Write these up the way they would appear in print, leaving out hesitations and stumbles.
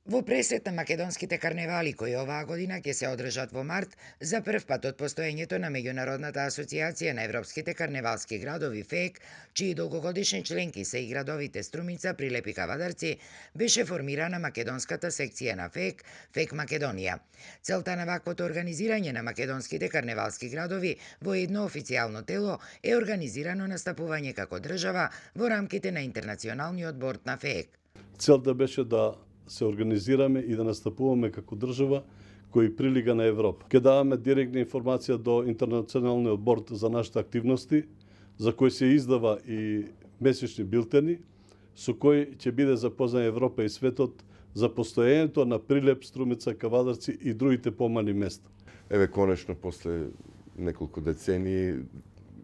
Во пресет на македонските карневали кои оваа година ќе се одржат во март, за прв пат од постоењето на Меѓународната асоциација на европските карневалски градови ФЕК, чии долгогодишни членки се и градовите Струмица, Прилеп и Кавадарци, беше формирана македонската секција на ФЕК, ФЕК Македонија. Целта на ваквото организирање на македонските карневалски градови во едно официјално тело е организирано настапување како држава во рамките на интернационалниот борд на ФЕК. Целта беше да се организираме и да настапуваме како држава кој прилига на Европа. Ке даваме директна информација до интернационалниот борд за нашите активности, за кој се издава и месечни билтени, со кој ќе биде запознана Европа и светот за постоењето на Прилеп, Струмица, Кавадарци и другите помали места. Еве, конечно, после неколку децении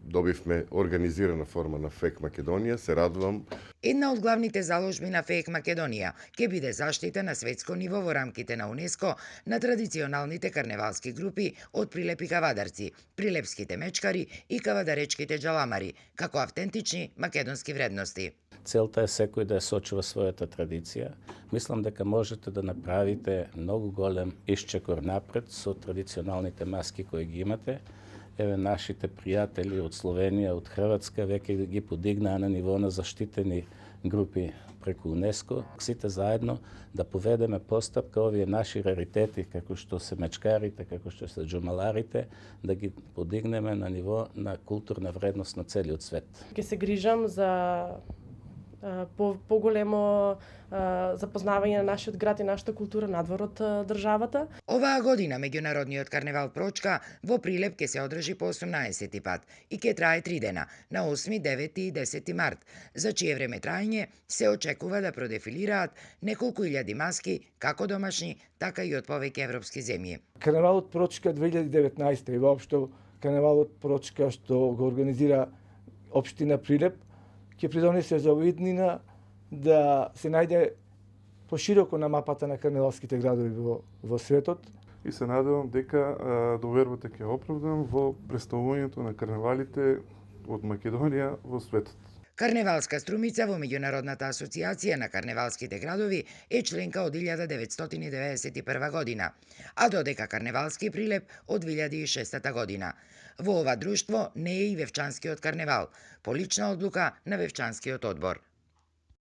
добивме организирана форма на ФЕК Македонија, се радувам. Една од главните заложби на ФЕК Македонија ќе биде заштита на светско ниво во рамките на УНЕСКО на традиционалните карневалски групи од Прилеп и Кавадарци, прилепските мечкари и кавадаречките джаламари, како автентични македонски вредности. Целта е секој да ја сочува својата традиција. Мислам дека можете да направите многу голем исчекор напред со традиционалните маски кои ги имате. Еве, нашите пријатели од Словенија, од Хрватска, веќе ги подигнаа на ниво на заштитени групи преку УНЕСКО. Сите заедно да поведеме постапка овие наши раритети, како што се мечкарите, како што се џумаларите, да ги подигнеме на ниво на културна вредност на целиот свет. Ќе се грижам за поголемо запознавање на нашиот град и нашата култура надвор од државата. Оваа година меѓународниот карневал Прочка во Прилеп ќе се одржи по 18 пат и ќе трае 3 дена, на 8, 9 и 10 март, за чие време траење се очекува да продефилираат неколку илјади маски, како домашни, така и од повеќе европски земји. Карневалот Прочка 2019 и воопшто карневалот Прочка што го организира општина Прилеп ќе придонесе за овиднина да се најде пошироко на мапата на карневалските градови во светот. И се надевам дека довербата ќе оправдам во представувањето на карневалите од Македонија во светот. Карневалска Струмица во Меѓународната асоциација на карневалските градови е членка од 1991 година, а додека Карневалски Прилеп од 2006 година. Во ова друштво не е и Вевчанскиот карневал, по лична одлука на Вевчанскиот одбор.